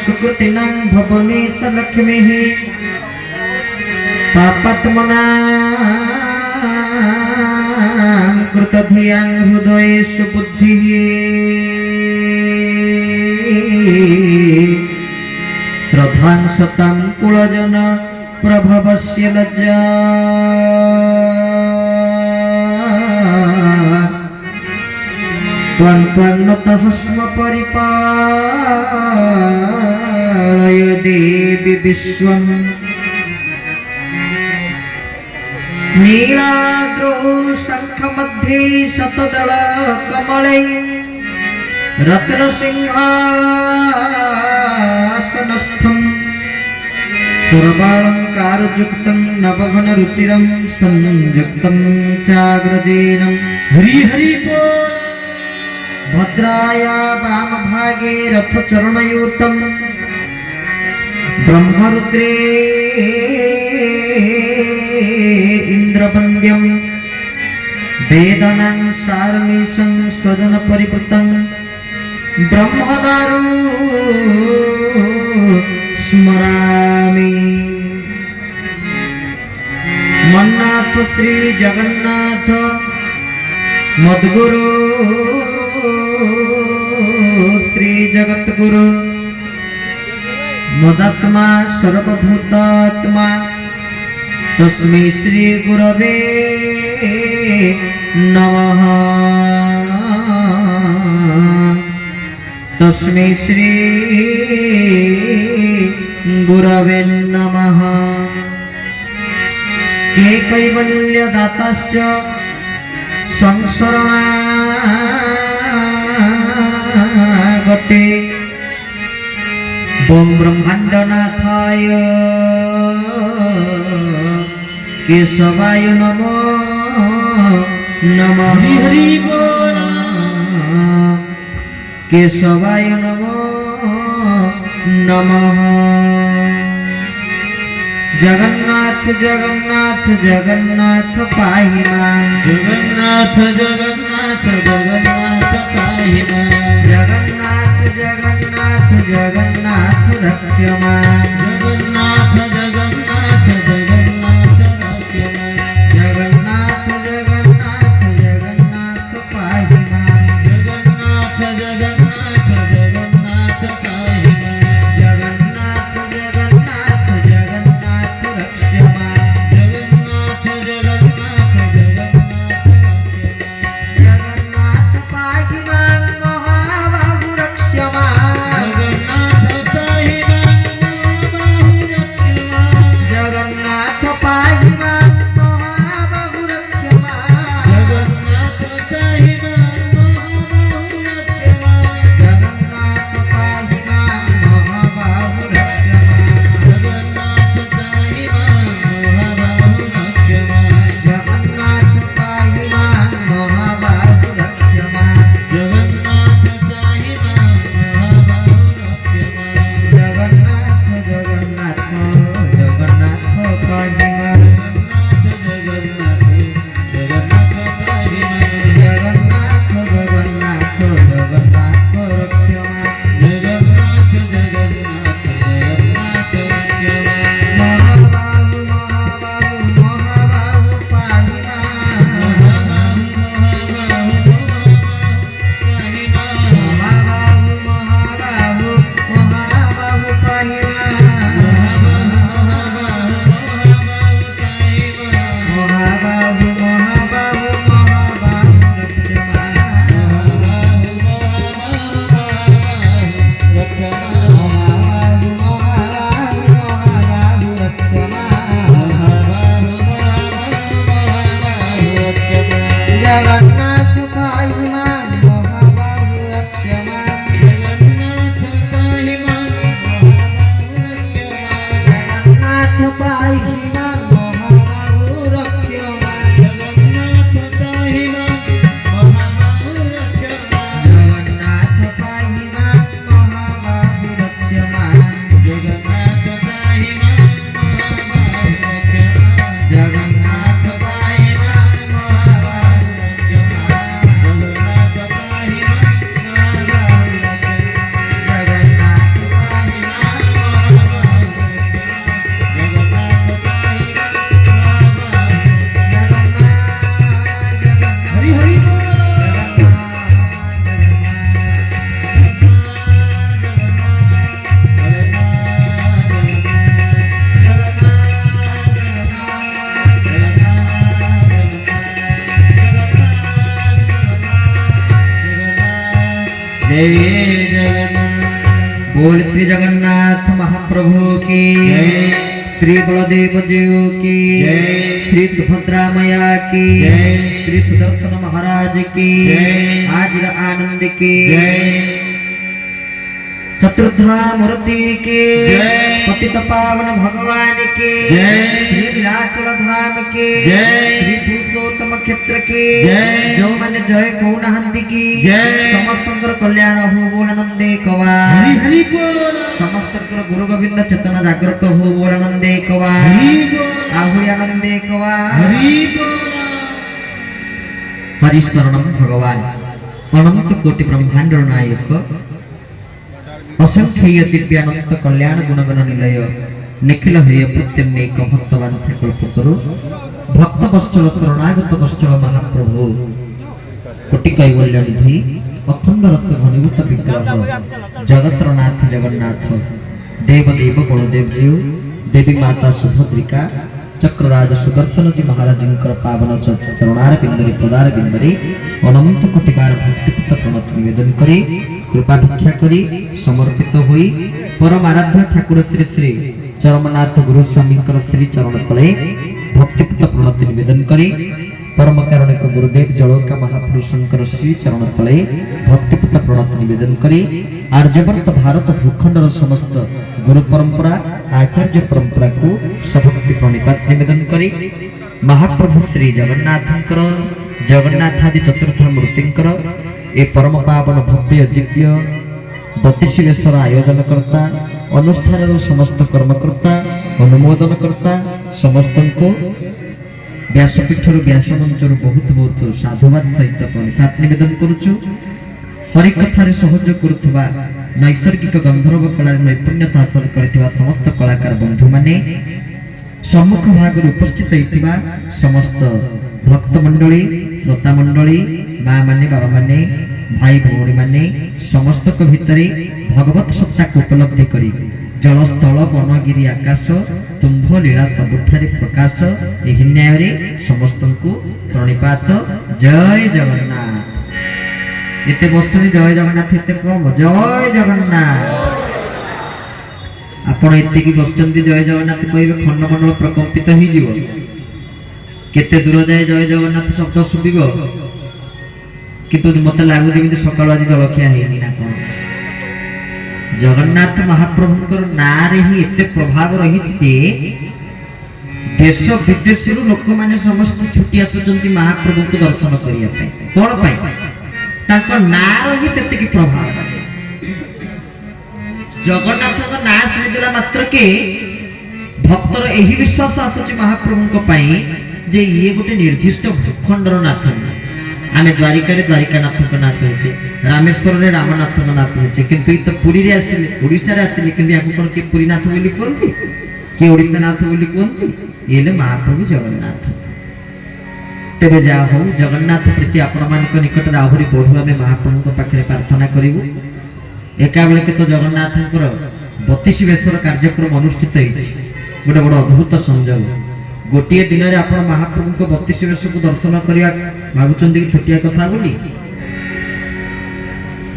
सुकृतिनां भवनेश लक्ष्मीः पापात्मनां कृतधियां हृदयेषु बुद्धिः श्रद्धां सतां कुलजन प्रभवस्य लज्जा त्वं त्वं नतः स्म परिपालय देवि विश्वम् नीलाद्रौ शङ्खमध्ये शतदल कमलै रत्नसिंहासनस्थं सुरबालङ्कारयुक्तं नवघनरुचिरं संयुक्तं चाग्रजेन हरि हरि भद्राया वामभागे रथचरणयुतं ब्रह्मरुद्रे इन्द्रवन्द्यं वेदानां सारणीशं स्वजनपरिवृतं ब्रह्मदारु स्मरामि मन्नाथ श्री जगन्नाथ मद्गुरु श्री जगद्गुरु मदात्मा सर्वभूतात्मा तस्मै श्री गुरवे नमः तस्मै श्री गुरवे नमः के कैवल्यदाताश्च संशरणागते ओम ब्रह्मांडनाथाय केशवाय नमो नमः हरि बोल केशवाय नमो नमः जगन्नाथ जगन्नाथ जगन्नाथ पाहि मां जगन्नाथ जगन्नाथ जगन्नाथ पाहि मां जगन्नाथ जगन्नाथ जगन्नाथ रक्ष मां जगन्नाथ जगन्नाथ जगन्नाथ रक्ष मां जगन्नाथ जगन्नाथ जगन्नाथ पाहि मां जगन्नाथ जगन्नाथ जगन्नाथ पाहि मां जगन्नाथ जगन्नाथ जगन्नाथ रक्ष मां जगन्नाथ जगन्नाथ जगन्नाथ जगन्नाथ पाहि मां महाबाहु रक्ष मां जगन्नाथ पाहि मां महाबाहु रक्ष मां जय जगन्नाथ। बोल श्री जगन्नाथ महाप्रभु की जय, श्री बलदेव जीव की जय, श्री सुभद्रा मैया की जय, श्री सुदर्शन महाराज की जय, हाजिर आनंद की जय, चतुर्धा मूर्ति की जय, पतित पावन भगवान की जय, श्री नीलाचल धाम की जय, श्री पुरुषोत्तम क्षेत्र की जय, जो मन जय कौनहंदी की जय, समस्त कल्याण हो बोल नंदे कवा हरि हरि बोल, समस्त गुरु गोविंद चेतन जागृत हो बोल नंदे कवा हरि बोल, आहुरी आनंदे कवा हरि बोल। हरि शरणम भगवान अनंत कोटि ब्रह्मांड नायक असंख्य दिव्यानंत कल्याण गुणगण निलय निखिल हृदय प्रत्यन्नेक भक्त वांछा कल्पतरु भक्त वत्सल शरणागत वत्सल महाप्रभु कोटि कैवल्य निधि अखंड रस घनीभूत विग्रह जगतर नाथ जगन्नाथ देवदेव बलदेव जीव देवी माता सुभद्रिका चक्रराज सुदर्शन जी महाराज पावन चरणार बिंदरी पदार बिंदरी अनंत कोटि बार भक्तिपूत प्रणत निवेदन करी कृपा भिक्षा करी समर्पित हुई परम आराध्य ठाकुर श्री श्री चरमनाथ गुरु स्वामी श्री चरण तले भक्तिपूत प्रणत निवेदन करी परम कारुणिक गुरुदेव जलोका महापुरुषंकर श्री चरण तले भक्तिपूत प्रणत निवेदन करी आर्यवर्त भारत भूखंडर समस्त गुरु परंपरा आचार्य परंपरा को सभक्ति प्रणिपात निवेदन करी महाप्रभु श्री जगन्नाथंकर जगन्नाथादि चतुर्थ मूर्तिंकर ए परम पावन भव्य दिव्य 32 वेशर आयोजन करता अनुष्ठान समस्त कर्मकर्ता अनुमोदन करता समस्त को व्यासपीठ व्यास मंच बहुत बहुत साधुवाद सहित प्रणिपात निवेदन करुचु। हरिकथार सहयोग करुवा नैसर्गिक गंधर्व कला नैपुण्यता हासिल करथिबा समस्त कलाकार बंधु माने सम्मुख भाग उपस्थित होइतिबा समस्त भक्त मंडली श्रोता मंडली माँ माने बाबा माने भाई भौणी माने समस्त को भितरे भगवत सत्ता को उपलब्धि करी जल स्थल वनगिरी आकाश तुम्भ लीला सबुठारे प्रकाश एहि न्याय समस्त को प्रणिपात। जय जगन्नाथ। एते बस्तुनी जय जगन्नाथ एते कम जय जगन्नाथ। आपण एते की बसचंदी जय जगन्नाथ कहबे खंडमंडल प्रकंपित हो जीव केते दूर जाए जय जगन्नाथ शब्द शुभिब किंतु मते लागु जेमिति सकाळ आज जलखिया हेनी ना कोन जगन्नाथ महाप्रभुंकर नारे ही एते प्रभाव रही जे देश विदेश लोक माने समस्त छुट्टी आसुचंती महाप्रभु को दर्शन करिया पे कोन पाई ताको नार ही सेते की प्रभाव जगन्नाथ को ना सुनिदेला मात्र के भक्तर एही विश्वास आसुची महाप्रभु को पाई जे ये गोटे निर्दिष्ट भूखंडर नाथ आमे द्वारिका रे द्वारिकानाथ को नाथ होचे रामेश्वर रे रामनाथ को नाथ होचे किंतु ई तो पुरी रे आसिले ओडिसा रे आसिले किंतु याको कोन के पुरीनाथ बोली कोनती के ओडिसानाथ बोली कोनती येले महाप्रभु जगन्नाथ। तेबे जा हो जगन्नाथ प्रति आपण मान को निकट रे आहुरी बढ़ु आमे महाप्रभु को पाखरे प्रार्थना करिवु। एका बेले के तो जगन्नाथंकर 32 वेशर कार्यक्रम अनुष्ठित होइछि गोटे बड़ अद्भुत संजोग गोटे दिन में आप महाप्रभु को 32 वेश को दर्शन करने भागुंट कि छोटिया कथा बोली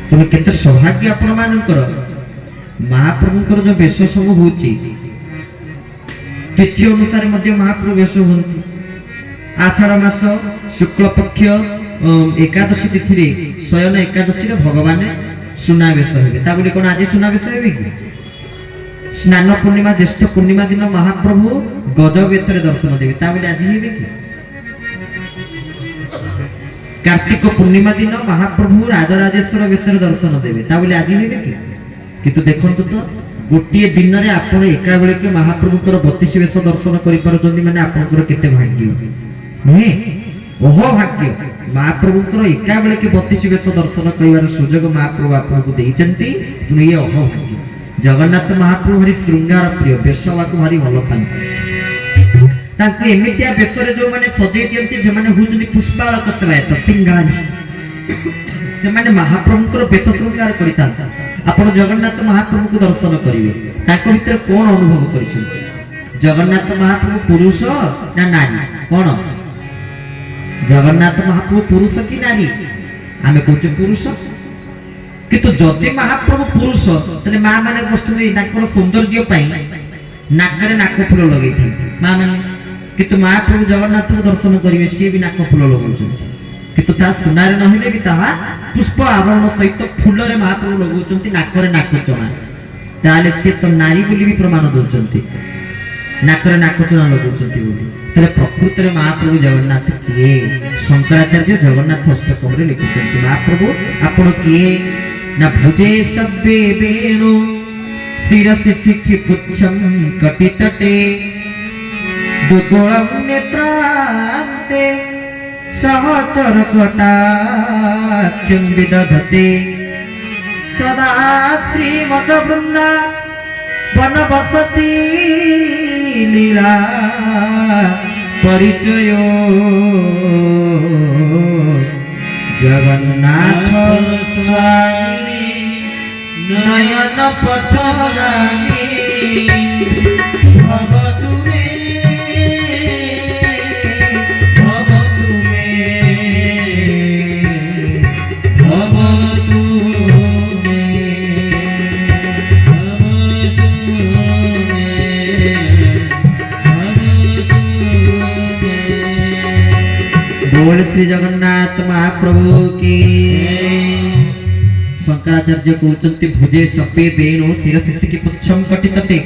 तुम केते सौभाग्य आपण मानकर महाप्रभुंकर जो वेश सब हो तिथि अनुसार महाप्रभु वेश हूँ आषाढ़ मास शुक्ल पक्ष एकादशी तिथि शयन एकादशी भगवान सुनावेश हे कौन आज सुनावेश हे कि स्नान पूर्णिमा ज्येष्ठ पूर्णिमा दिन महाप्रभु गज वेश दर्शन देवे आज हे कि कार्तिक पूर्णिमा दिन महाप्रभु राजराजेश्वर वेश दर्शन देवे आज हे कि किंतु देखंतु तो गोटे दिन में आप एका बेले के महाप्रभुकर 32 वेश दर्शन कर माने आपनकर केते भाग्य नुहे ओह भाग्य महाप्रभुकर एका बेले के 32 वेश दर्शन कर सुजोग महाप्रभु आपको देइचंती तुम ये ओह भाग्य। जगन्नाथ महाप्रभु भारी श्रृंगार प्रिय वेशवा को भारी भल पाती तांको एमितिया वेशरे जो माने सजै दियंती से माने हुचनी पुष्पालक सेवायत सिंगारी से माने महाप्रभुकर वेश श्रृंगार करिता आपण जगन्नाथ महाप्रभु को दर्शन करिवे ताको भितर कोन अनुभव करिछन जगन्नाथ महाप्रभु पुरुष ना नारी कोन जगन्नाथ महाप्रभु पुरुष की नारी आमे कहू पुरुष কিন্তু যদি মহাপ্রভু পুরুষ তাহলে মা মানে বসুଛନ୍ତି ତାଙ୍କର ସୌନ୍ଦର୍ଯ୍ୟ ପାଇଁ ନାକରେ ନାକ ଫୁଲ ଲଗେଇଥାନ୍ତି ମା ମାନେ। କିନ୍ତୁ ମହାପ୍ରଭୁ ଜଗନ୍ନାଥଙ୍କୁ ଦର୍ଶନ କରିବେ ସିଏ ବି ନାକ ଫୁଲ ଲଗାଉଛନ୍ତି, କିନ୍ତୁ ତାହା ସୁନାରେ ନହେଲେ ବି ତାହା ପୁଷ୍ପ ଆବରଣ ସହିତ ଫୁଲରେ ମହାପ୍ରଭୁ ଲଗାଉଛନ୍ତି ନାକରେ ନାକ ଚଣା। ତାହେଲେ ସିଏ ତ ନାରୀ ବୋଲି ବି ପ୍ରମାଣ ଦଉଛନ୍ତି, ନାକରେ ନାକ ଚଣା ଲଗାଉଛନ୍ତି ବୋଲି। ତାହେଲେ ପ୍ରକୃତରେ ମହାପ୍ରଭୁ ଜଗନ୍ନାଥ କିଏ? ଶଙ୍କରାଚାର୍ଯ୍ୟ ଜଗନ୍ନାଥ ଅଷ୍ଟକମରେ ଲେଖିଛନ୍ତି ମହାପ୍ରଭୁ ଆପଣ କିଏ ନା ଭୁଜେ ସବ୍ବେ ବେଣୁ ଶିରସି ଶିଖି ପୁଚ୍ଛଂ କଟିତଟେ ଦୁକୁଳଂ ନେତ୍ରାନ୍ତେ ସହଚର କଟାକ୍ଷଂ ବିଦଧତେ ସଦା ଶ୍ରୀମଦ ବୃନ୍ଦା ବନବସତି লীলা পরিচয় জগন্নাথ স্বামী নয়ন পথগামী ভব তুমে ভব তুমে ভব बोल श्री जगन्नाथ महाप्रभु की। शंकराचार्य कहते भुजे सपे बेणु शिरशिशि की पुच्छं कटितटे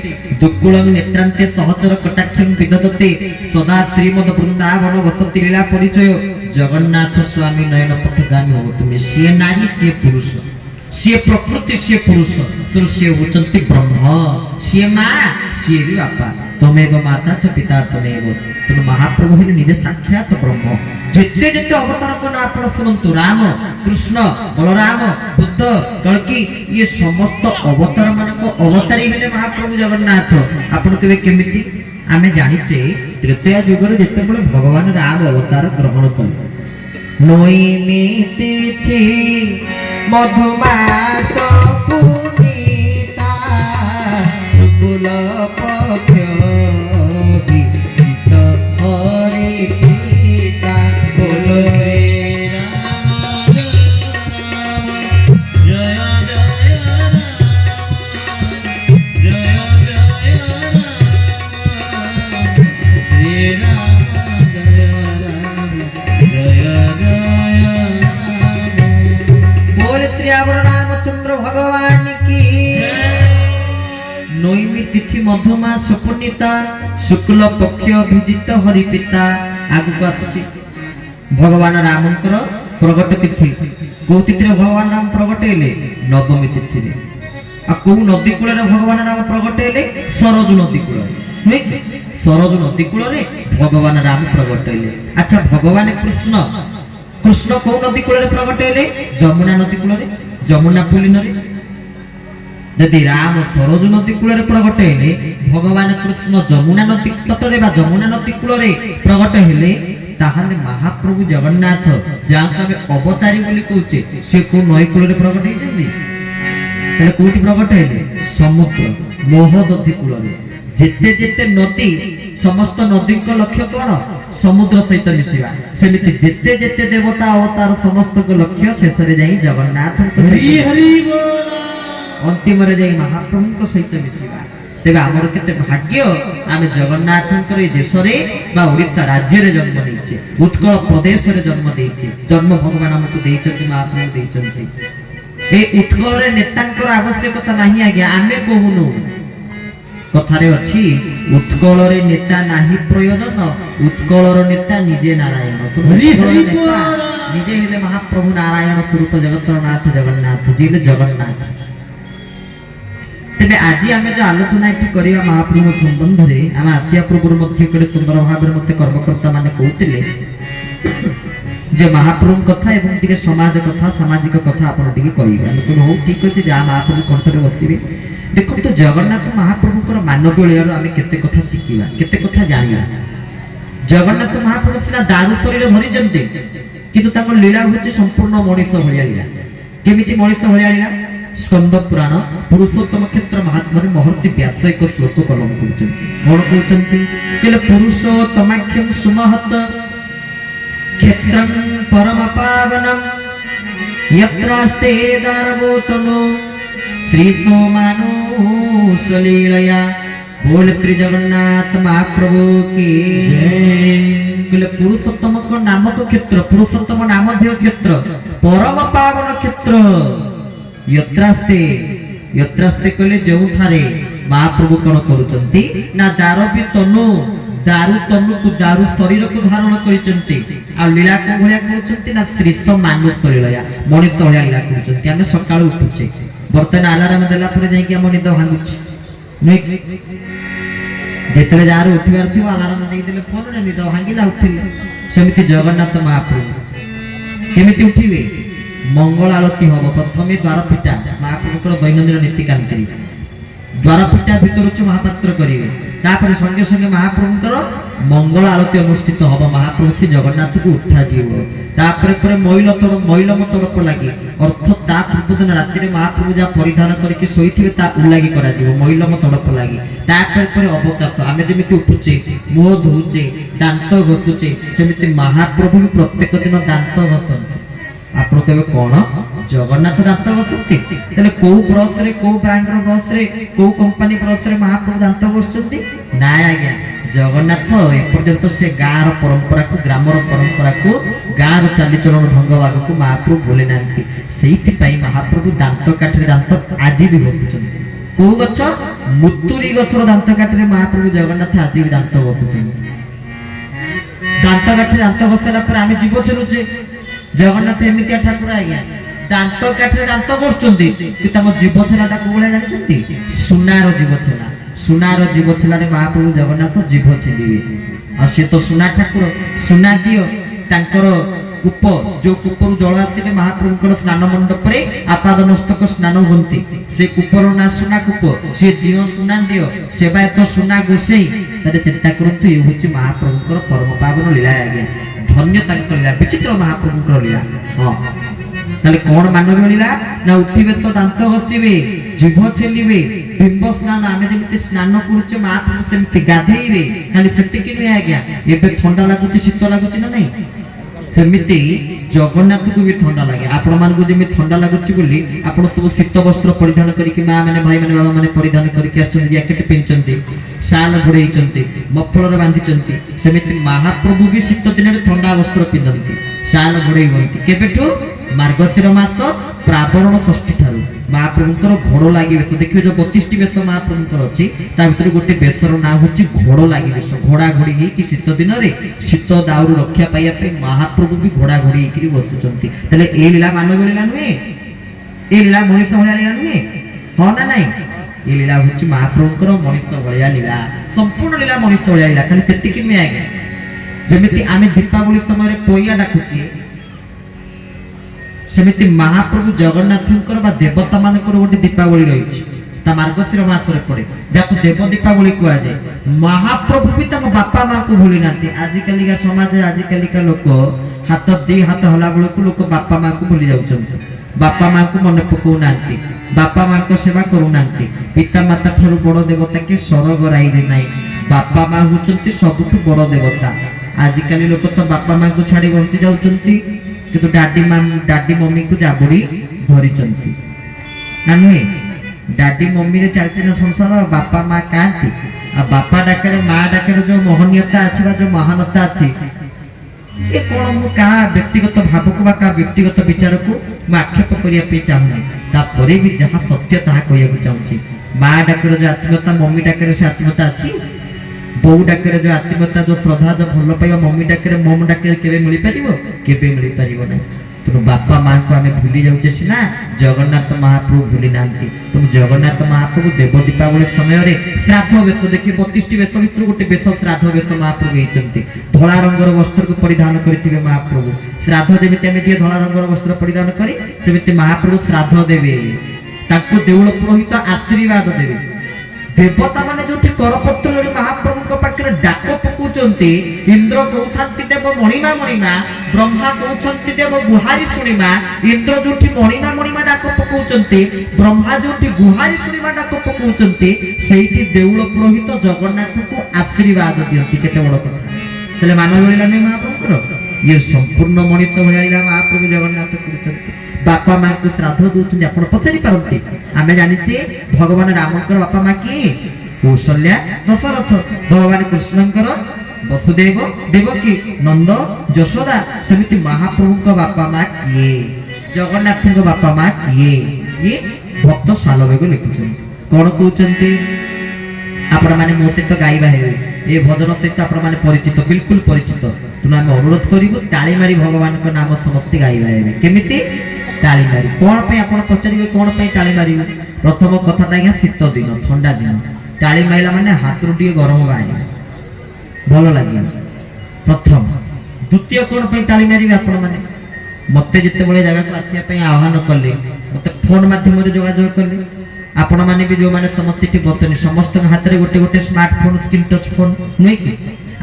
दुक्कुलं नेत्रान्ते सहचर कटाक्षं विदधते सदा श्रीमद वृंदावन वसति लीला परिचय जगन्नाथ स्वामी नयन पथगामी हो तुम्हें सीए नारी सीए पुरुष सीए प्रकृति सीए पुरुष तो सीए होचंती ब्रह्म सीए मां सीए भी बापा तमेव माता च पिता तमेव। तेणु महाप्रभु हेले निजे साक्षात ब्रह्म। जेते जेते अवतार को ना आपण सुनंतु राम कृष्ण बलराम बुद्ध कल्कि ये समस्त अवतार मानक अवतारी हेले महाप्रभु जगन्नाथ। आपण केबे केमिति आमे जानिचे त्रेतया युगर जेते बळे भगवान राम अवतार ग्रहण कले नोइमी तिथि मधुमास पुनीता शुक्ल पक्ष विचित हरि प्रीता बोलो रे राम जय जय राम जय जय राम श्री राम जय राम जय जय राम। बोल श्री रामचंद्र भगवान की। नोइमी तिथि मधुमा सुपुनीता शुक्ल पक्ष अभिजित हरिपिता आगु को आसुची भगवान रामंकर प्रगट तिथि को तिथि भगवान राम प्रगट हेले नवमी तिथि रे आ को नदी कूल रे भगवान राम प्रगट हेले सरजू नदी कूल रे सरजू नदी कूल रे भगवान राम प्रगट हेले। अच्छा भगवान कृष्ण कृष्ण को नदी कूल रे प्रगट हेले जमुना नदी कूल रे जमुना पुलिन रे। यदि राम सरजू नदी कूल रे प्रगट हेले भगवान कृष्ण जमुना नदी तट रे बा जमुना नदी कूल रे प्रगट हेले ताहाले महाप्रभु जगन्नाथ जाका बे अवतारी बोली कहूचे से को नई कूल रे प्रगट हे जंदी तले कोठी प्रगट हेले समुद्र मोहदधि कूल रे। जेते जेते नदी समस्त नदी को लक्ष्य कोन समुद्र सहित मिसिबा सेमिति जेते जेते देवता अवतार समस्त को लक्ष्य शेष रे जाई जगन्नाथ हरि हरि बोल अंतिम रे जाई महाप्रभु सहित मिसिबा। तेबे आमर केते भाग्य आमे जगन्नाथंकर ए देश रे बा ओडिसा राज्य रे जन्म नेइछे उत्कल प्रदेश रे जन्म देइछे जन्म भगवान हमकु देइछथि महाप्रभु देइछथि। ए उत्कल रे नेतांकर आवश्यकता नाही आज्ञा आमे कहूनु कथारे अछि उत्कल रे नेता नाही प्रयोजन उत्कल रो नेता निजे नारायण। तो हरि हरि निजे हेले महाप्रभु नारायण स्वरूप जगतर नाथ जगन्नाथ जिले जगन्नाथ। तेबे आज आमे जो आलोचना एठी करिया महाप्रभु संबंध रे आमे आसिया पूर्व मध्य केडे सुंदर भाव रे मते कर्मकर्ता माने कहउतिले जे महाप्रभु कथा एवं टिके समाज कथा सामाजिक कथा आपण टिके कहिबा लोक हो ठीक अछि जा महाप्रभु कंठ रे बसिबे। देखो तो जगन्नाथ महाप्रभु कर मानवीय लीला आमे केते कथा शिखिबा केते कथा जानिबा। जगन्नाथ महाप्रभु सिना दारु शरीर धरि जंते किंतु ताको लीला होछि संपूर्ण मनुष्य भलिया लीला। केमिति मनुष्य भलिया लीला स्कंद पुराण पुरुषोत्तम क्षेत्र महात्मा महर्षि व्यास एक श्लोक कलम कौन कहते पुरुषोत्तमाख्यम सुमहत क्षेत्रं परम पावनम यत्रास्ते दारवोतनो श्री सोमानुष लीलया। बोल श्री जगन्नाथ महाप्रभु की बोले पुरुषोत्तम को नामक क्षेत्र, पुरुषोत्तम नामधेय क्षेत्र, परम पावन क्षेत्र। यत्रास्ते यत्रास्ते कहले जोठारे महाप्रभु कौन करुचंती ना दारू भी तनु, दारू तनु को दारू शरीर को धारण करिचंती आ लीला को भलिया करुचंती ना श्रीष मानुष लीला मनुष्य भलिया लीला करुचंती। आमे सकाळ उठुचे बर्तन अलार्म देला परे जाई कि हम निद भांगुची नहीं जेतले जार उठिबार थियो अलार्म देई देले फोन रे निद भांगिला उठिले। सेमिति जगन्नाथ महाप्रभु केमिति उठिबे मंगल आरती हबो प्रथमे द्वार पिटा महाप्रभुकर दैनंदिन नीति कांति द्वार पिटा भितर महापात्र करिवे तापर संगे संगे महाप्रभुकर मंगल आरती अनुष्ठित हबो। महाप्रभु श्री जगन्नाथ को उठा जीव तापर पर मैलम तड़प लगे अर्थ ता पूर्व दिन राति महाप्रभु जा परिधान करके शोइथिबे ता उल्लागी करा जीव मैलम तड़प लगे तापर पर अवकाश आमे जेमिति उठुचे मुह धोउचे दांत घसुचे सेमिति महाप्रभु प्रत्येक दिन दांत घसंती। आप कौन जगन्नाथ दांत घसंती तले को ब्रश रे को ब्रांड रो ब्रश रे को कंपनी ब्रश रे महाप्रभु दांत घसुचंती ना आज्ञा। जगन्नाथ एपर्यंत से गाँव परंपरा को ग्रामर परंपरा को गाँव चालीचलन ढंग भाग को महाप्रभु बोले नांती सेइथि पई महाप्रभु दांत काठरे दांत आज भी घसुचंती। को गछ मुतुरी गछर दांत काठरे महाप्रभु जगन्नाथ आज भी दांत घसुचंती। दांत काठरे दांत घसला पर आमे जीव चलुचे जगन्नाथ एमितिया ठाकुर आज्ञा दांत काठरे दांत घसुचंती कि तम जीव छलाटा कोबळे जानिचंती सुनार जीव छला सुनार जीव छलारे महाप्रभु जगन्नाथ जीव छेलिवे आ से तो सुना ठाकुर सुना दियो तांकर कूप जो कूपरु जल आसिले महाप्रभुकर स्नान मंडप रे आपाद मस्तक स्नान होंती से कूपर ना सुना कूप से दियो सुना दियो सेबा तो सुना गोसेई तरे चिंता करंतु ए होची महाप्रभुकर परम पावन लीला आज्ञा धन्य तांकर लीला विचित्र महाप्रभुकर लीला। हां ताले कोन मानवीय लीला ना उठिबे तो दांत घसिबे जीभ छेलिबे बिंब स्नान आमे जेमिति स्नान करूचे महाप्रभु सेमिति गाधेइबे खाली सेतिकि नुहे आज्ञा एबे ठंडा लागुची शीत लागुची ना नहीं सेमिति जगन्नाथ को भी ठंडा लगे आपण मान को जेमि ठंडा लागुची बोली आपण सब शीत वस्त्र परिधान करिकि मां माने भाई माने बाबा माने परिधान करिकि आछन जैकेट पिनचंती शाल घोड़ेइचंती मफलर बांधिचंती सेमिति महाप्रभु भी शीत दिन ठंडा वस्त्र पिंधंती शाल घोड़ेइबंती केबेठु मार्गशीर मास प्रावरण षष्ठी ठारू महाप्रभुकर घोड़ लगी बेश देखिए जो 32 बेश महाप्रभुकर अच्छी भर गोटे बेशर ना हूँ घोड़ लगी बेश घोड़ा घोड़ी कि शीत दिन में शीत दाउरू रक्षा पाइबा महाप्रभु भी घोड़ा घोड़ी बसुंच ए लीला मानवीय लीला नुहे ए लीला मनीष भाया लीला नुहे हाँ ना नाई ये लीला हूँ महाप्रभुकर मनीष भाया लीला संपूर्ण लीला मनीष भाया लीला खाली से नुहे आज्ञा जमी आम दीपावली समय पैया डाकुचे सेमिति महाप्रभु जगन्नाथंकर बा देवता मानकर गोटे दीपावली रही मार्गशीर मास पड़े जाको देव दीपावली कह जाए महाप्रभु भी बापा माँ को भूली ना आजिकालिका समाज आजिकालिका लोक हाथ दी हाथ हला बेलू लोक बापा माँ को भूली जाऊँ बापा माँ को मन पकौ ना बापा माँ को सेवा करूना पिता माता ठारू बड़ देवता के स्वर्ग राइजे ना बापा माँ होती सबुठ बड़ देवता आजिकाली लोक तो बापा माँ को छाड़ी बंची जाऊँगी किंतु डाडी मम्मी को जाबुड़ी धरी ना नुहे डाडी मम्मी रे चलती ना संसार बापा माँ कहती बापा डाकरे माँ डाकरे जो मोहनीयता अच्छी जो महानता अच्छी ये कौन मु क्या व्यक्तिगत भाव को व्यक्तिगत विचार को आक्षेप करने चाहूनी भी जहाँ सत्य ताहा कहू चाहूँगी माँ डाकरे जो आत्मीयता मम्मी डाकरे से आत्मीयता अच्छी बो डाकरे जो आत्मीयता जो श्रद्धा जो भल पाइबा मम्मी डाकरे मम डाकरे केबे मिल पारिबो केबे मिल पारिबो नै तुम बापा माँ को आम भूली जाऊे सीना जगन्नाथ महाप्रभु भूली ना तुम जगन्नाथ महाप्रभु देव दीपावली समय श्राद्ध वेश देखिए 32 वेश भर गोटे वेश श्राद्ध वेश महाप्रभु होती धला रंगर वस्त्र को परिधान करेंगे महाप्रभु श्राद्ध जमी दिए धला रंगर वस्त्र परिधान करी महाप्रभु श्राद्ध देवे देउल पुरोहित आशीर्वाद देवे देवता माने जो करपत्र महाप्रभु पाखे डाक पकाउछन्ति इंद्र कहउछन्ति देव मणिमा मणिमा ब्रह्मा कहउछन्ति देव गुहारी शुणिमा इंद्र जो मणिमा मणिमा डाक पकाउछन्ति ब्रह्मा जो गुहारी शुणिमा डाक पकाउछन्ति सेठी देउल पुरोहित जगन्नाथ को आशीर्वाद दियंती केते बड़ कथा तले मानव लीला नै महाप्रभुर ये संपूर्ण मनीष भलिया महाप्रभु जगन्नाथ करुछन्ति बापा माँ को श्राद्ध दउछन्ति आपण पचारि पारंती आमे जानिचे भगवान रामकर बापा माँ किए कौशल्या दशरथ भगवान कृष्णकर वसुदेव देवकी नंद यशोदा सेमिति महाप्रभु बापा माँ किए जगन्नाथ बापा माँ किए ये भक्त सालवेग लिखुछन्ति कोन कहउछन्ति आपण माने मो सहित गाइबा हेबे ए भजन सहित आपण माने परिचित बिल्कुल परिचित तुम आम अनुरोध करूँ ताली मारी भगवान को नाम समस्त गाइबा हेबे केमिति ताली मारी कोन पे आपण पचारिबे कोन पे ताली मारी प्रथम कथाटा आज्ञा शीत दिन ठंडा दिन ताली मारिला माने हाथ टिके गरम बाहरी भल लागे प्रथम द्वितीय कोन पे ताली मारिबे आपण माने मते जिते बळे जगह को आथिया पे आह्वान कले मते फोन माध्यम रे जोगाजोग कले आपण माने भी जो माने समस्त टी बतनी समस्त हाथ रे गोटे गोटे स्मार्टफोन स्क्रीन टच फोन नुई कि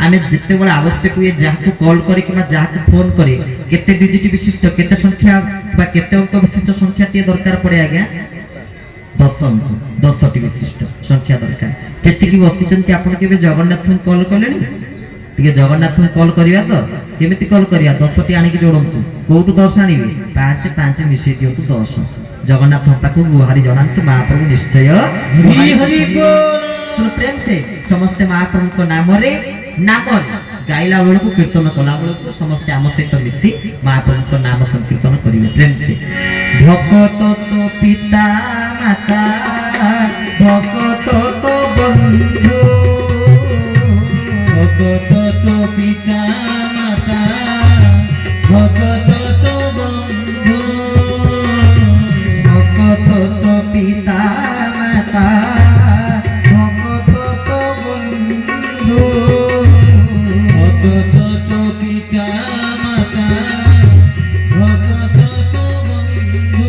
आमे जिते बळे आवश्यक हुए जहा को कॉल करी कि जहा को फोन करे केते डिजिट विशिष्ट केते संख्या बा केते अंक विशिष्ट संख्या टी दरकार पड़े आज्ञा 10 अंक 10 टी विशिष्ट संख्या दरकार जेति कि बसिचंती आपण केबे जगन्नाथ कॉल कलेनी टिके जगन्नाथ कॉल करिया तो केमिति कॉल करिया 10 टी आनी कि जोडंतु कोउटु 10 आनीबे 5 5 मिसै दियंतु 10 जगन्नाथ पाखु गुहारी जनांतु महाप्रभु निश्चय हरि हरि बोल प्रेम से समस्त महाप्रभु को नाम रे गाइला बेल को कीर्तन कला बेल को समस्त आम सहित मिसी महाप्रभु को नाम संकीर्तन करिवे प्रेम से भक्त तो पिता माता भक्त तो बंधु भक्त तो पिता माता भक्त तो बंधु भक्त तो पिता माता भक्त तो बंधु भक्त तो पिता माता भक्त तो बंधु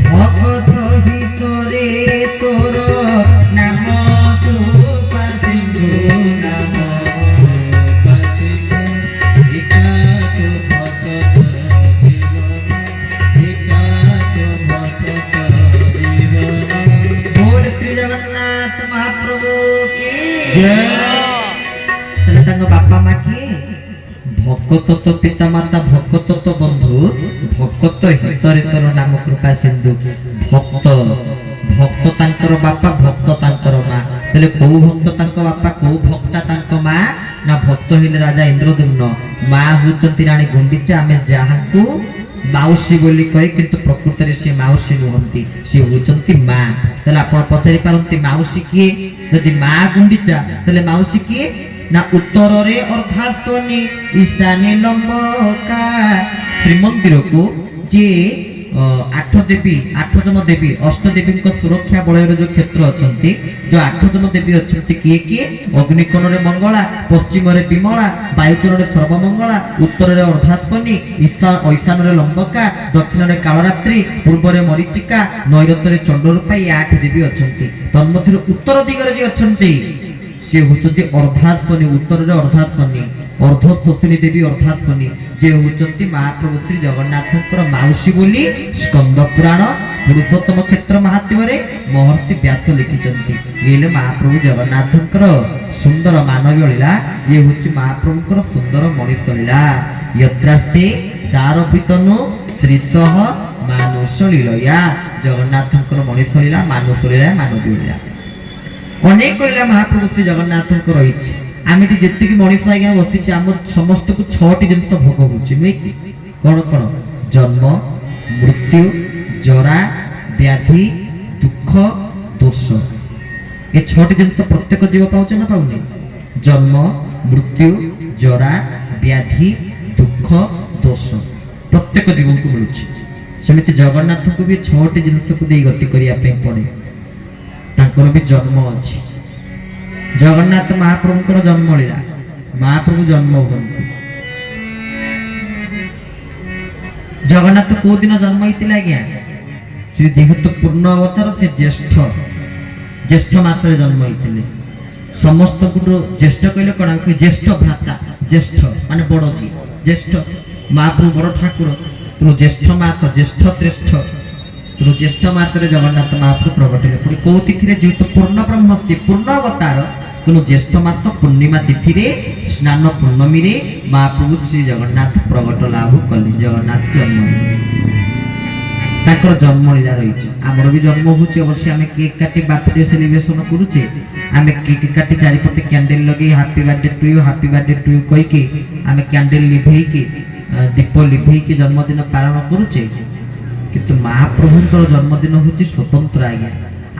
भक्त हितरे तोर नाम कृपा सिंधु नाम कृपा सिंधु एकात भक्त जीवन एकात भक्त जीवन बोल श्री जगन्नाथ महाप्रभु की जय बापा माँ किए भक्त तो पिता माता भक्त तो बंधु भक्त हितरे तोर नाम कृपा सिंधु भक्त भक्त तांकर बापा भक्त तांकर माँ तले को भक्त तांको बापा को भक्ता तांको माँ ना भक्त हिले राजा इंद्रद्युम्न माँ होचंती रानी गुंडीचा आमे जाहाकू माउसी बोली कहे किंतु प्रकृत रे से माउसी नुहंती से होचंती माँ तले आपण पचारि पारंती माउसी किए यदि माँ गुंडीचा तले माउसी किए ना उत्तर रे अर्थात सोनी ईशान्य लंबका श्रीमंदिर को जे 8 देवी 8 जन देवी अष्ट देवी को सुरक्षा बलय जो क्षेत्र अछंती जो 8 जन देवी अछंती किए किए अग्निकोण रे मंगला पश्चिम रे विमला वायुकोण रे सर्वमंगला उत्तर रे अर्धाश्वनी ईशान रे लंबका दक्षिण रे कालरात्रि पूर्व रे मरीचिका नैऋत्य रे चंडरूपा 8 देवी अछंती तन्मध्य उत्तर दिगरे जे अछंती से होचंती अर्धाश्वनी उत्तर रे अर्धाश्वनी अर्धशोषिणी देवी अर्धाश्वनी जे होचंती महाप्रभु श्री जगन्नाथଙ୍କର माउसी बोली स्कंद पुराण पुरुषोत्तम क्षेत्र महात्म्य रे महर्षि व्यास लिखिचंती येले महाप्रभु जगन्नाथଙ୍କର सुंदर मानवीय लीला ये होची महाप्रभुଙ୍କର सुंदर मनीष लीला यत्रास्ते दारपितनु श्रीसह मानुष लीला जगन्नाथଙ୍କର मनीष लीला मानुष लीला मानवीय लीला अनेक लीला महाप्रभु श्री जगन्नाथଙ୍କ रहिछि आमे जेतिक मनीष आज्ञा बसी आम समस्त को 6टी जिनस भोग होची नुई कौन कौन जन्म मृत्यु जरा व्याधि दुख दोष ये 6टी जिनस प्रत्येक जीव पाउछ ना पाउनी जन्म मृत्यु जरा व्याधि दुख दोष प्रत्येक जीव को मिलुछि सेमिति जगन्नाथ को भी 6टी जिनस को दे गति करिया पे पड़े तांकर भी जन्म अछि जगन्नाथ महाप्रभु जन्म लीला महाप्रभु जन्म हुंती जगन्नाथ को दिन जन्म होइतिला आज्ञा श्री जेहेतु पूर्ण अवतार से ज्येष्ठ मास रे जन्म होइतिले समस्त को ज्येष्ठ कहले कोन ज्येष्ठ भ्राता ज्येष्ठ माने बड़ जी ज्येष्ठ महाप्रभु बड़ ठाकुर तो ज्येष्ठ मास ज्येष्ठ श्रेष्ठ तो ज्येष्ठ मास रे जगन्नाथ महाप्रभु प्रकट हेले पुरी को तिथि रे जेहेतु पूर्ण ब्रह्म से पूर्ण अवतार ତେଣୁ ଜ୍ୟେଷ୍ଠ ମାସ ପୂର୍ଣ୍ଣିମା ତିଥିରେ ସ୍ନାନ ପୂର୍ଣ୍ଣମୀରେ ମହାପ୍ରଭୁ ଶ୍ରୀ ଜଗନ୍ନାଥ ପ୍ରଗଟ ଲାଭ କଲେ। ଜଗନ୍ନାଥ ଜନ୍ମ ତାଙ୍କର ଜନ୍ମ ଲୀଳା ରହିଛି। ଆମର ବି ଜନ୍ମ ହଉଛି ଅବଶ୍ୟ ଆମେ କେକ୍ କାଟି ବାର୍ଥଡେ ସେଲିବ୍ରେସନ କରୁଛେ। ଆମେ କେକ୍ କାଟି ଚାରିପଟେ କ୍ୟାଣ୍ଡେଲ ଲଗେଇ ହାପି ବାର୍ଥଡେ ଟୁ ୟୁ କହିକି ଆମେ କ୍ୟାଣ୍ଡେଲ ଲିଭେଇକି ଦୀପ ଲିଭେଇକି ଜନ୍ମଦିନ ପାଳନ କରୁଛେ। କିନ୍ତୁ ମହାପ୍ରଭୁଙ୍କର ଜନ୍ମଦିନ ହଉଛି ସ୍ୱତନ୍ତ୍ର ଆଜ୍ଞା।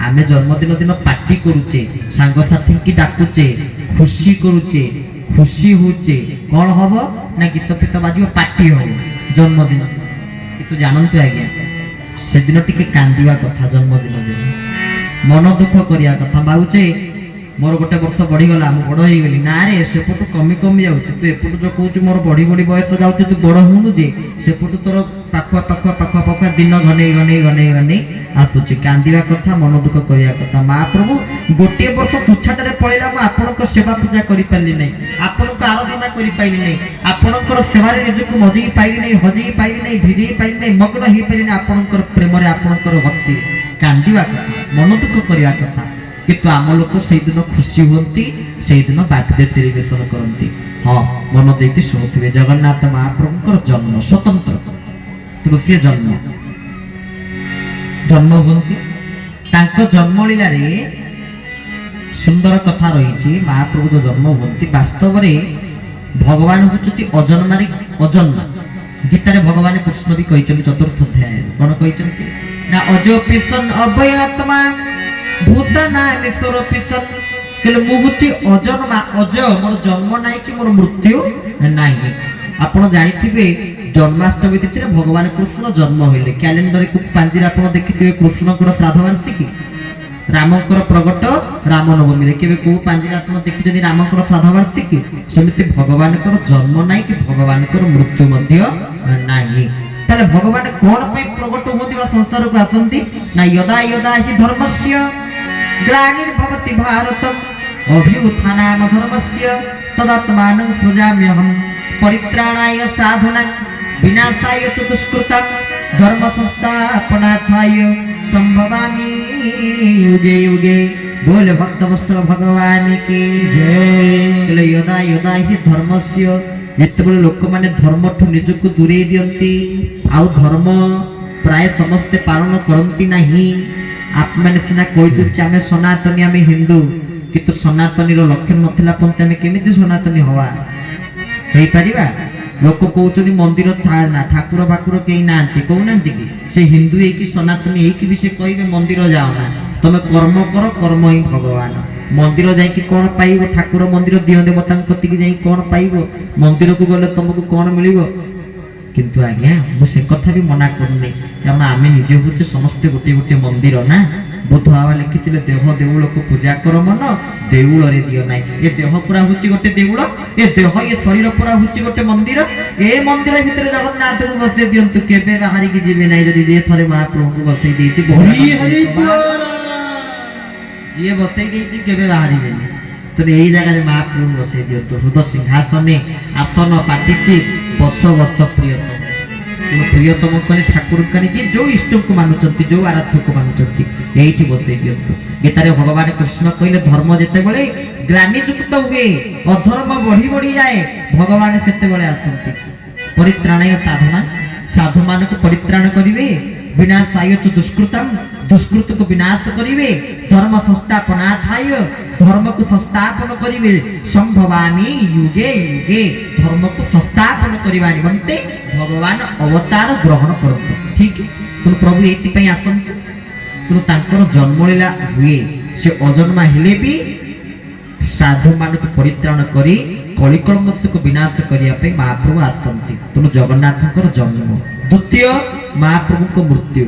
ଆମେ ଜନ୍ମଦିନ ଦିନ ପାର୍ଟି କରୁଛେ, ସାଙ୍ଗସାଥୀକି ଡାକୁଛେ, ଖୁସି କରୁଛେ, ଖୁସି ହଉଛେ। କଣ ହବ ନା ଗୀତ ଫିତ ବାଜିବ, ପାର୍ଟି ହବ ଜନ୍ମଦିନ। କିନ୍ତୁ ଜାଣନ୍ତୁ ଆଜ୍ଞା, ସେଦିନ ଟିକେ କାନ୍ଦିବା କଥା। ଜନ୍ମଦିନ ଦିନ ମନ ଦୁଃଖ କରିବା କଥା। ଭାବୁଛେ ମୋର ଗୋଟେ ବର୍ଷ ବଢିଗଲା, ମୁଁ ବଡ ହେଇଗଲି। ନା ରେ, ସେପଟୁ କମି କମି ଯାଉଛି। ତୁ ଏପଟୁ ଯୋଉ କହୁଛୁ ମୋର ବଢି ବଢି ବୟସ ଯାଉଛି, ତୁ ବଡ ହଉନୁ ଯେ। ସେପଟୁ ତୋର ପାଖୁଆ ଦିନ ଘନେଇ ଆସୁଛି। କାନ୍ଦିବା କଥା, ମନ ଦୁଃଖ କରିବା କଥା। ମହାପ୍ରଭୁ ଗୋଟିଏ ବର୍ଷ ତୁଚ୍ଛାଟାରେ ପଳେଇଲା, ମୁଁ ଆପଣଙ୍କ ସେବା ପୂଜା କରିପାରିଲି ନାହିଁ, ଆପଣଙ୍କ ଆରାଧନା କରିପାରିଲି ନାହିଁ, ଆପଣଙ୍କର ସେବାରେ ନିଜକୁ ମଜେଇ ପାଇଲି ନାହିଁ, ହଜେଇ ପାଇଲି ନାହିଁ, ଭିଜେଇ ପାଇଲି ନାହିଁ, ମଗ୍ନ ହେଇପାରିଲି ନାହିଁ ଆପଣଙ୍କର ପ୍ରେମରେ, ଆପଣଙ୍କର ଭକ୍ତି। କାନ୍ଦିବା କଥା, ମନ ଦୁଃଖ କରିବା କଥା। କିନ୍ତୁ ଆମ ଲୋକ ସେଇଦିନ ଖୁସି ହୁଅନ୍ତି, ସେଇଦିନ ବାର୍ଥଡେ ସେଲିବ୍ରେସନ କରନ୍ତି। ହଁ, ମନ ଦେଇକି ଶୁଣୁଥିବେ, ଜଗନ୍ନାଥ ମହାପ୍ରଭୁଙ୍କର ଜନ୍ମ ସ୍ୱତନ୍ତ୍ର। ତୃତୀୟ ଜନ୍ମ ହୁଅନ୍ତି। ତାଙ୍କ ଜନ୍ମ ଲୀଳାରେ ସୁନ୍ଦର କଥା ରହିଛି। ମହାପ୍ରଭୁ ଯୋଉ ଜନ୍ମ ହୁଅନ୍ତି, ବାସ୍ତବରେ ଭଗବାନ ହଉଛନ୍ତି ଅଜନ୍ମାରେ ଅଜନ୍ମା। ଗୀତାରେ ଭଗବାନ କୃଷ୍ଣ ବି କହିଛନ୍ତି ଚତୁର୍ଥ ଅଧ୍ୟାୟରେ। କଣ କହିଛନ୍ତି ନା, ଅଜୋପିସନ୍ ଅଭୟାତ୍ମା ଭୂତାନାମି ସ୍ୱରୂପିସନ୍। ହେଲେ ମୁଁ ହଉଛି ଅଜନ୍ମା, ଅଜୟ, ମୋର ଜନ୍ମ ନାହିଁ କି ମୋର ମୃତ୍ୟୁ ନାହିଁ। ଆପଣ ଜାଣିଥିବେ ଜନ୍ମାଷ୍ଟମୀ ତିଥିରେ ଭଗବାନ କୃଷ୍ଣ ଜନ୍ମ ହେଲେ। କ୍ୟାଲେଣ୍ଡର ପାଞ୍ଜିରେ ଆପଣ ଦେଖିଥିବେ କୃଷ୍ଣଙ୍କର ଶ୍ରାଦ୍ଧ ବାର୍ଷିକୀ, ରାମଙ୍କର ପ୍ରଗଟ ରାମନବମୀରେ। କେବେ କୋଉ ପାଞ୍ଜିରେ ଆପଣ ଦେଖିଛନ୍ତି ରାମଙ୍କର ଶ୍ରାଦ୍ଧ ବାର୍ଷିକୀ? ସେମିତି ଭଗବାନଙ୍କର ଜନ୍ମ ନାହିଁ କି ଭଗବାନଙ୍କର ମୃତ୍ୟୁ ମଧ୍ୟ ନାହିଁ। ତାହେଲେ ଭଗବାନ କଣ ପାଇଁ ପ୍ରଗଟ ହୁଅନ୍ତି ବା ସଂସାରକୁ ଆସନ୍ତି? ନା ୟଦା ୟଦା ହି ଧର୍ମସ୍ୟ ଗ୍ଲାନିର୍ଭବତି ଭାରତମ୍ ଅଭ୍ୟୁତ୍ଥାନାମ ଧର୍ମସ୍ୟ ତଦାତ୍ମାନଂ ସୃଜାମ୍ୟହମ୍ ପରିତ୍ରାଣାୟ ସାଧୁନାଂ विनाशाय च दुष्कृतं धर्म संस्थापनार्थाय संभवामि युगे युगे। बोल भक्त वत्सल भगवान की जय। यदा यदा हि धर्मस्य, जेतेबेले लोक माने धर्म ठु निजको दूरे दियंती, आउ धर्म प्राय समस्ते पालन करंती नाही। आप माने सिना कहिदुचे आमे सनातनी, आमे हिंदू, किंतु सनातनीर लक्षण नथिला पंते आमे केमिति सनातनी हवा हेई परिबा? लोक कहते मंदिर था ना, ठाकुर बाकुर कहीं ना कहना कि से हिंदू है कि सनातनी है कि भी से कहे मंदिर जाओ ना, तुम कर्म कर, कर्म ही भगवान। मंदिर जाकि कौन पाइब? ठाकुर मंदिर दिह देवता कति जाई कौन पाइब? मंदिर को गले तुमको कौन मिल? किंतु आज्ञा मुझे कथा भी मना करनी, कारण आम निजे हूँ समस्ते गोटे गोटे मंदिर ना। बुद्ध बाबा लिखी देह देउल को पूजा कर मन देउल रे दियो नाई। ये देह पूरा हुची गोटे देउल, ये देह ये शरीर पूरा हुची गोटे मंदिर। ए मंदिर भितर जगन्नाथ को बसै दियंतु, केबे बाहरी की जीवे नाई। जदी जे थरे महाप्रभु को बसै देछि, ये बसै देछि केबे बाहरी गेली, तो एई जगह रे महाप्रभु बसै दियंतु। हृदय सिंहासने आसन पाटिछि बस बस प्रियतम। प्रियतम कने ठाकुर कने जे जो इष्ट को मानुचंती, जो आराध्य को मानुचंती, एठी बसै दियंतु। गीतारे भगवान कृष्ण कहले धर्म जेते बेले ग्लानि युक्त हुए, अधर्म बढ़ी बढ़ी जाए, भगवान सेते बेले आसंती। परित्राणाय साधना, साधु मान को परित्राण करिवे, विनाशाय च दुष्कृतम, दुष्कृत को विनाश करिवे, धर्म संस्थापनार्थाय, धर्म को संस्थापन करिवे, संभवामि युगे युगे, धर्म को संस्थापन करिवा निमंते भगवान अवतार ग्रहण करते। ठीक तुम प्रभु एति पई आसंतु, तुम तांकर जन्म लीला हुए, से अजन्मा हेले भी साधु मान को परित्राण करी कलिकल्मष को विनाश करिया पे महाप्रभु आसंती। तुम जगन्नाथंकर जन्म। द्वितीय महाप्रभु को मृत्यु।